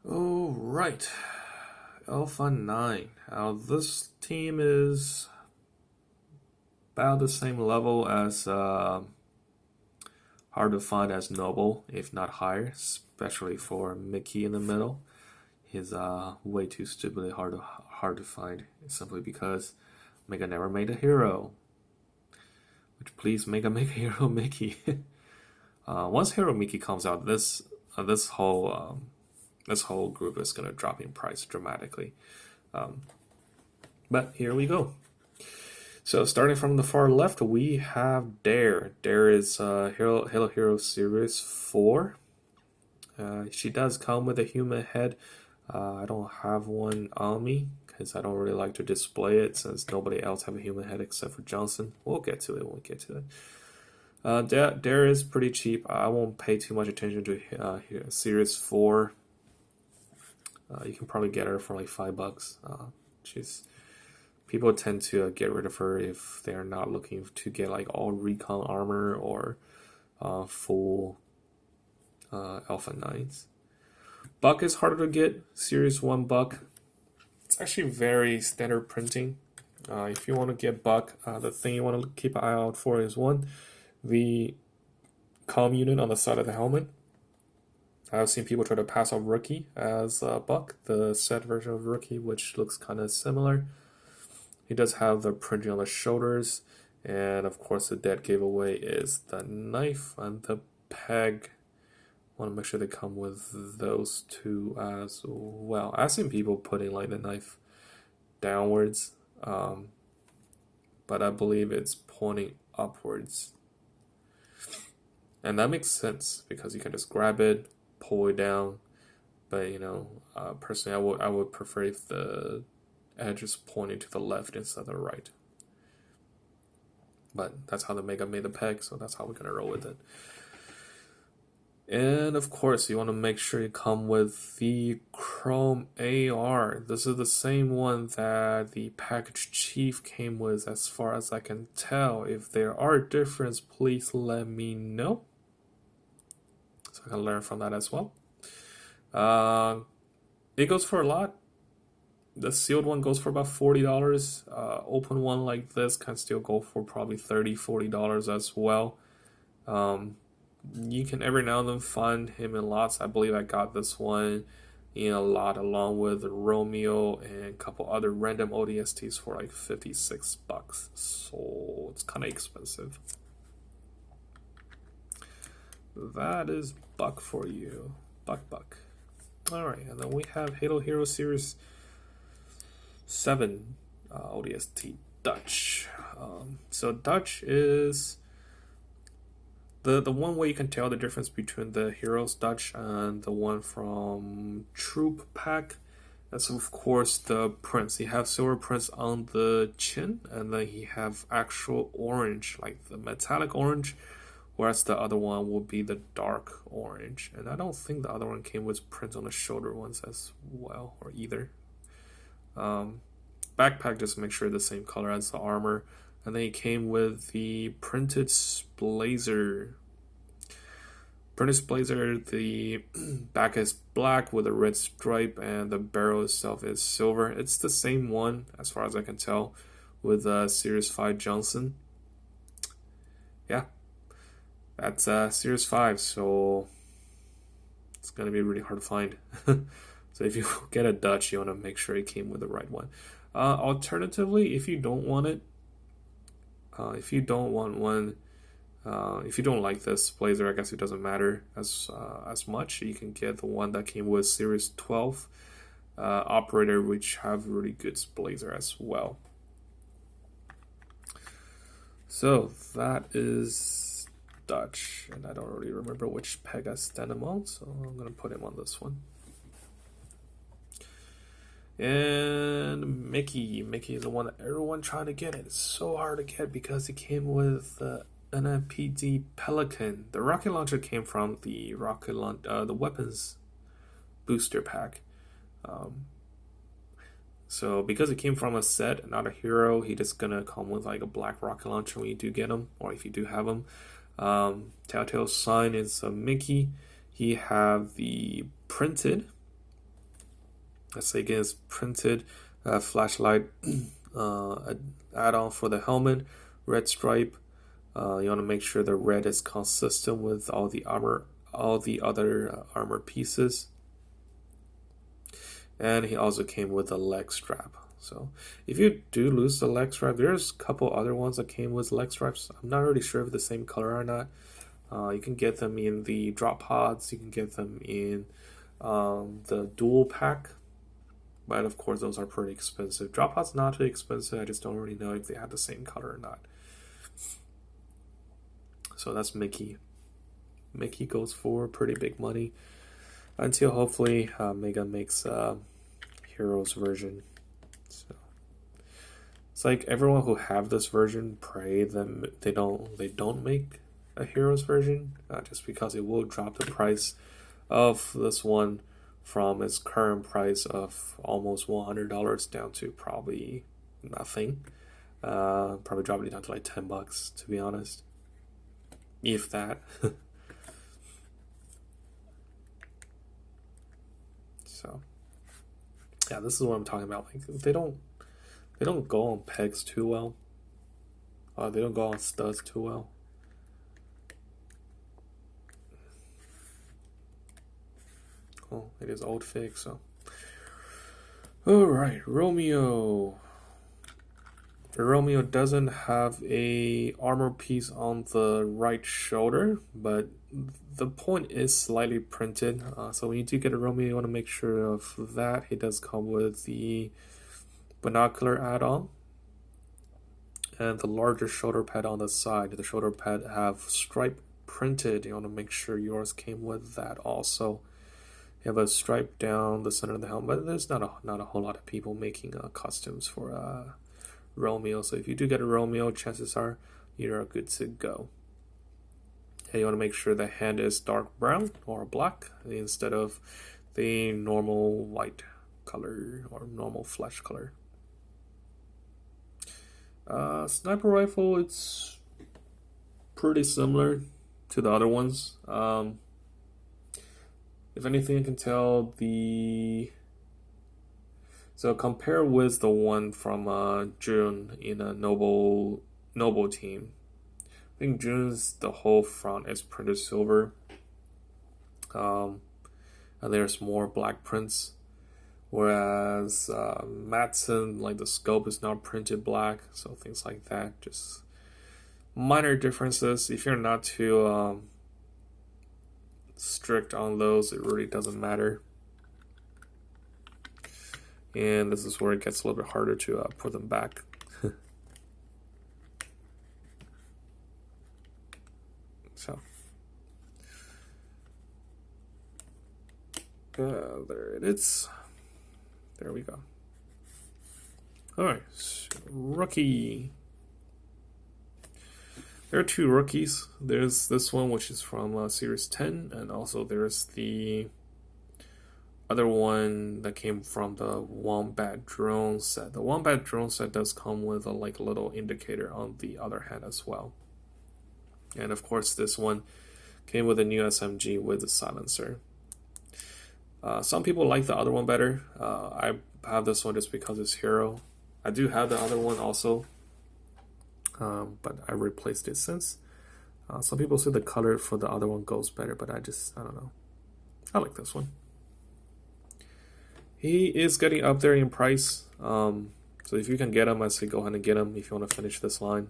Oh, right. Alpha 9. Now, this team is about the same level as hard to find as Noble, if not higher, especially for Mickey in the middle. He's way too stupidly hard to find simply because Mega never made a hero. Which please make a hero Mickey. Once Hero Mickey comes out, this whole group is gonna drop in price dramatically. Um, but here we go. So starting from the far left, we have Dare. Dare is Halo Hero Series 4. She does come with a human head. I don't have one on me because I don't really like to display it since nobody else have a human head except for Johnson. We'll get to it when we get to it. Dare is pretty cheap. I won't pay too much attention to Series 4. You can probably get her for like $5. She's People tend to get rid of her if they're not looking to get like all recon armor or full Alpha 9s. Buck is harder to get. Series 1 Buck. It's actually very standard printing. If you want to get Buck, the thing you want to keep an eye out for is one, the comm unit on the side of the helmet. I've seen people try to pass off Rookie as Buck, the set version of Rookie, which looks kind of similar. He does have the printing on the shoulders, and of course the dead giveaway is the knife and the peg. Want to make sure they come with those two as well. I've seen people putting like the knife downwards, but I believe it's pointing upwards. And that makes sense because you can just grab it, pull it down. But personally, I would prefer if the edge is pointing to the left instead of the right. But that's how the Mega made the peg, so that's how we're gonna roll with it. And of course, you want to make sure you come with the Chrome AR. This is the same one that the Package Chief came with, as far as I can tell. If there are differences, please let me know, so I can learn from that as well. It goes for a lot. The sealed one goes for about $40. Open one like this can still go for probably $30, $40 as well. You can every now and then find him in lots. I believe I got this one in a lot along with Romeo and a couple other random ODSTs for like $56. So it's kind of expensive. That is Buck for you. Buck. Alright, and then we have Halo Hero Series 7 ODST Dutch. So Dutch is the one way you can tell the difference between the Heroes Dutch and the one from Troop Pack. That's of course the prints. He have silver prints on the chin, and then he have actual orange, like the metallic orange, whereas the other one will be the dark orange. And I don't think the other one came with prints on the shoulder ones as well, or either. Backpack just make sure the same color as the armor, and then he came with the printed blazer. The back is black with a red stripe, and the barrel itself is silver. It's the same one as far as I can tell with Series 5 Johnson. Yeah, that's Series 5, so it's gonna be really hard to find. So if you get a Dutch, you want to make sure it came with the right one. Alternatively, if you don't want it, if you don't want one, if you don't like this blazer, I guess it doesn't matter as much. You can get the one that came with Series 12 Operator, which have really good blazer as well. So that is Dutch, and I don't really remember which peg I stand him on, so I'm gonna put him on this one. And Mickey is the one that everyone trying to get. It's so hard to get because it came with the NMPD Pelican. The rocket launcher came from the the weapons booster pack. So because it came from a set, not a hero, he just gonna come with like a black rocket launcher when you do get him, or if you do have him. Telltale sign is a Mickey. He have the printed Let's say again, it's printed flashlight add-on for the helmet, red stripe. You want to make sure the red is consistent with all the other armor pieces. And he also came with a leg strap. So if you do lose the leg strap, there's a couple other ones that came with leg straps. I'm not really sure if the same color or not. You can get them in the drop pods. You can get them in the dual pack. But of course, those are pretty expensive. Drop pods not too expensive. I just don't really know if they have the same color or not. So that's Mickey. Mickey goes for pretty big money until hopefully Mega makes a Heroes version. So it's like everyone who have this version pray that they don't make a Heroes version, just because it will drop the price of this one from its current price of almost $100 down to probably nothing. Probably dropping it down to like $10, to be honest, if that. So yeah, this is what I'm talking about. Like they don't go on pegs too well. They don't go on studs too well. Oh, it is old fig, so. Alright, Romeo. The Romeo doesn't have a armor piece on the right shoulder, but the point is slightly printed. So when you do get a Romeo, you want to make sure of that. It does come with the binocular add-on and the larger shoulder pad on the side. The shoulder pad have stripe printed. You want to make sure yours came with that also. You have a stripe down the center of the helmet, but there's not a whole lot of people making customs for Romeo. So if you do get a Romeo, chances are you're good to go. And you want to make sure the hand is dark brown or black instead of the normal white color or normal flesh color. Sniper rifle, it's pretty similar to the other ones. If anything, I can tell so compare with the one from June in a Noble team. I think June's the whole front is printed silver, and there's more black prints. Whereas Matson, like the scope is not printed black, so things like that. Just minor differences. If you're not too strict on those, it really doesn't matter. And this is where it gets a little bit harder to put them back. So there it is. There we go. Alright, so rookie. There are two rookies. There's this one, which is from Series 10, and also there's the other one that came from the Wombat drone set. The Wombat drone set does come with a little indicator on the other hand as well. And of course, this one came with a new SMG with a silencer. Some people like the other one better. I have this one just because it's Hero. I do have the other one also, but I replaced it since. Some people say the color for the other one goes better, but I don't know. I like this one. He is getting up there in price. So if you can get him, I say go ahead and get him if you want to finish this line.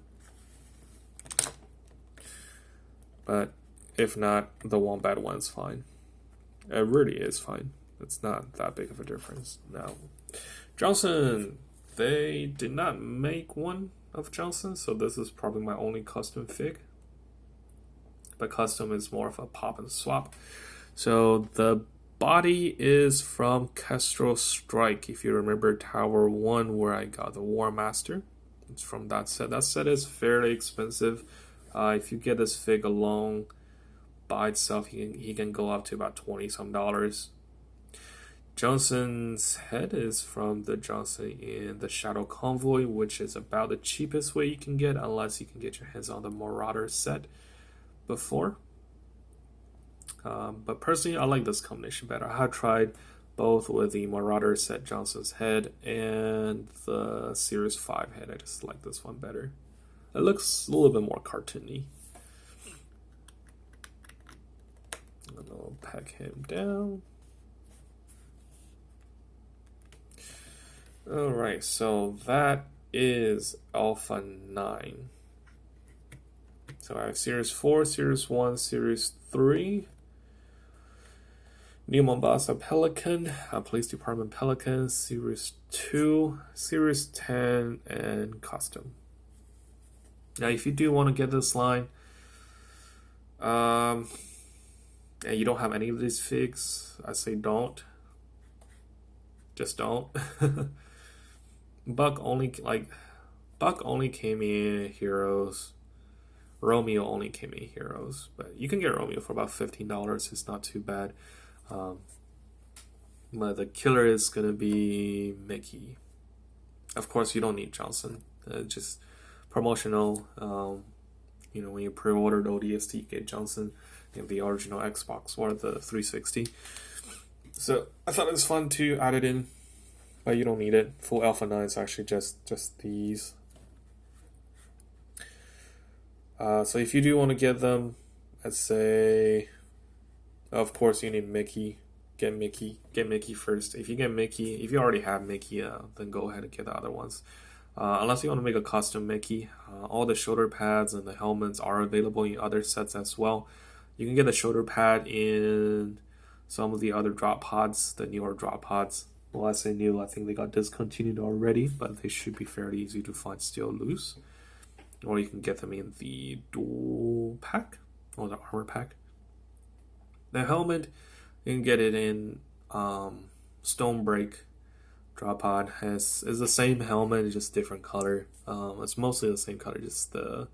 But if not, the Wombat one's fine. It really is fine. It's not that big of a difference. Now, Johnson, they did not make one of Johnson, so this is probably my only custom fig. But custom is more of a pop and swap. So the body is from Kestrel Strike. If you remember Tower 1 where I got the War Master, it's from that set. That set is fairly expensive. If you get this fig alone by itself, he can go up to about $20-some. Johnson's head is from the Johnson in the Shadow Convoy, which is about the cheapest way you can get, unless you can get your hands on the Marauder set before. But personally, I like this combination better. I have tried both with the Marauder Set Johnson's head and the Series 5 head. I just like this one better. It looks a little bit more cartoony. And I'll pack him down. Alright, so that is Alpha 9. So I have Series 4, Series 1, Series 3. New Mombasa Pelican, Police Department Pelican, Series 2, Series 10, and Custom. Now, if you do want to get this line, and you don't have any of these figs, I say don't. Just don't. Buck only came in Heroes. Romeo only came in Heroes, but you can get Romeo for about $15. It's not too bad. But the killer is gonna be Mickey. Of course, you don't need Johnson. Just promotional. When you pre-order the ODST, you get Johnson in the original Xbox or the 360. So I thought it was fun to add it in, but you don't need it. Full Alpha 9 is actually just these. So if you do want to get them, let's say, of course you need Mickey. Get Mickey first. If you already have Mickey, then go ahead and get the other ones. Unless you want to make a custom Mickey, all the shoulder pads and the helmets are available in other sets as well. You can get the shoulder pad in some of the other drop pods, the newer drop pods. Well, I say new, I think they got discontinued already, but they should be fairly easy to find still loose. Or you can get them in the dual pack, or the armor pack. The helmet, you can get it in Stonebreak drop pod. Is the same helmet, just different color. It's mostly the same color, just the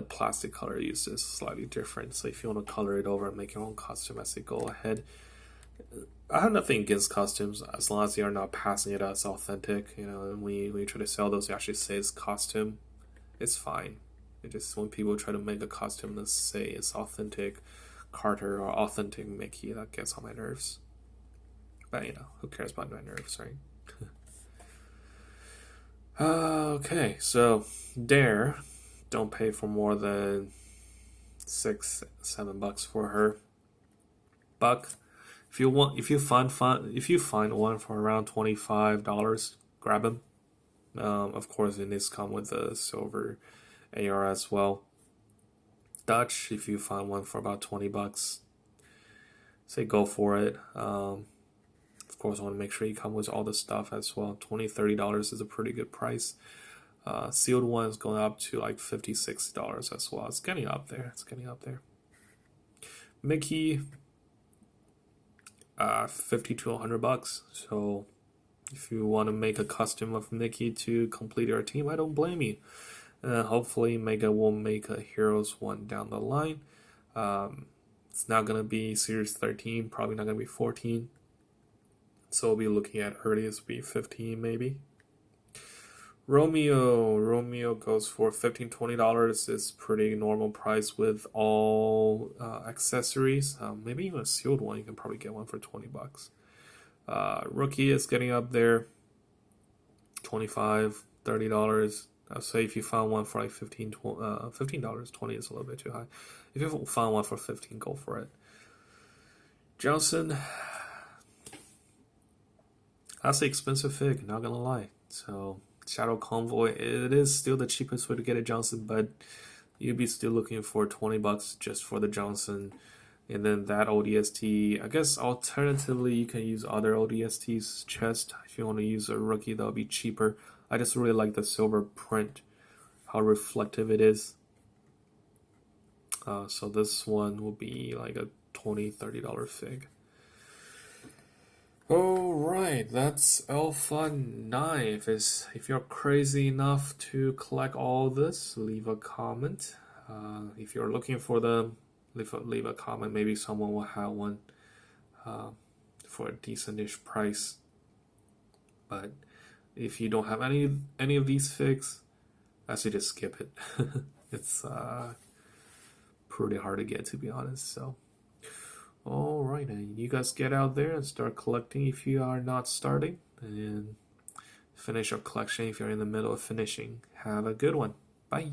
plastic color used is slightly different. So if you want to color it over and make your own costume, I say go ahead. I have nothing against costumes as long as you are not passing it as authentic. And when you try to sell those, you actually say it's costume. It's fine. It just when people try to make a costume that say it's authentic Carter or authentic Mickey, that gets on my nerves. But who cares about my nerves, right? Okay, so Dare, don't pay for more than $6-7 for her. Buck, if you find one for around $25, grab him. Of course, it needs to come with the silver AR as well. Dutch, if you find one for about $20, say go for it. Of course, I want to make sure you come with all the stuff as well. $20-$30 is a pretty good price. Sealed one is going up to like $50-$60 as well. It's getting up there. Mickey, $50 to $100. So if you want to make a custom of Mickey to complete your team, I don't blame you. Hopefully Mega will make a Heroes one down the line. It's not going to be Series 13, probably not going to be 14. So we'll be looking at earliest be 15 maybe. Romeo goes for $15-$20. It's pretty normal price with all accessories. Maybe even a sealed one, you can probably get one for $20. Rookie is getting up there, $25-$30. I'll say if you found one for like $15, $20 is a little bit too high. If you found one for $15, go for it. Johnson, that's the expensive fig, not gonna lie. So Shadow Convoy, it is still the cheapest way to get a Johnson, but you'd be still looking for $20 just for the Johnson. And then that ODST, I guess alternatively you can use other ODST's chest. If you want to use a rookie, that'll be cheaper. I just really like the silver print, how reflective it is. So this one will be like a $20-$30 fig. Alright, that's Alpha 9. If you're crazy enough to collect all this, leave a comment. If you're looking for them, leave a comment. Maybe someone will have one for a decent-ish price. But if you don't have any of these figs, I say just skip it. It's pretty hard to get, to be honest. So, Alright, and you guys get out there and start collecting if you are not starting, and finish your collection if you're in the middle of finishing. Have a good one. Bye.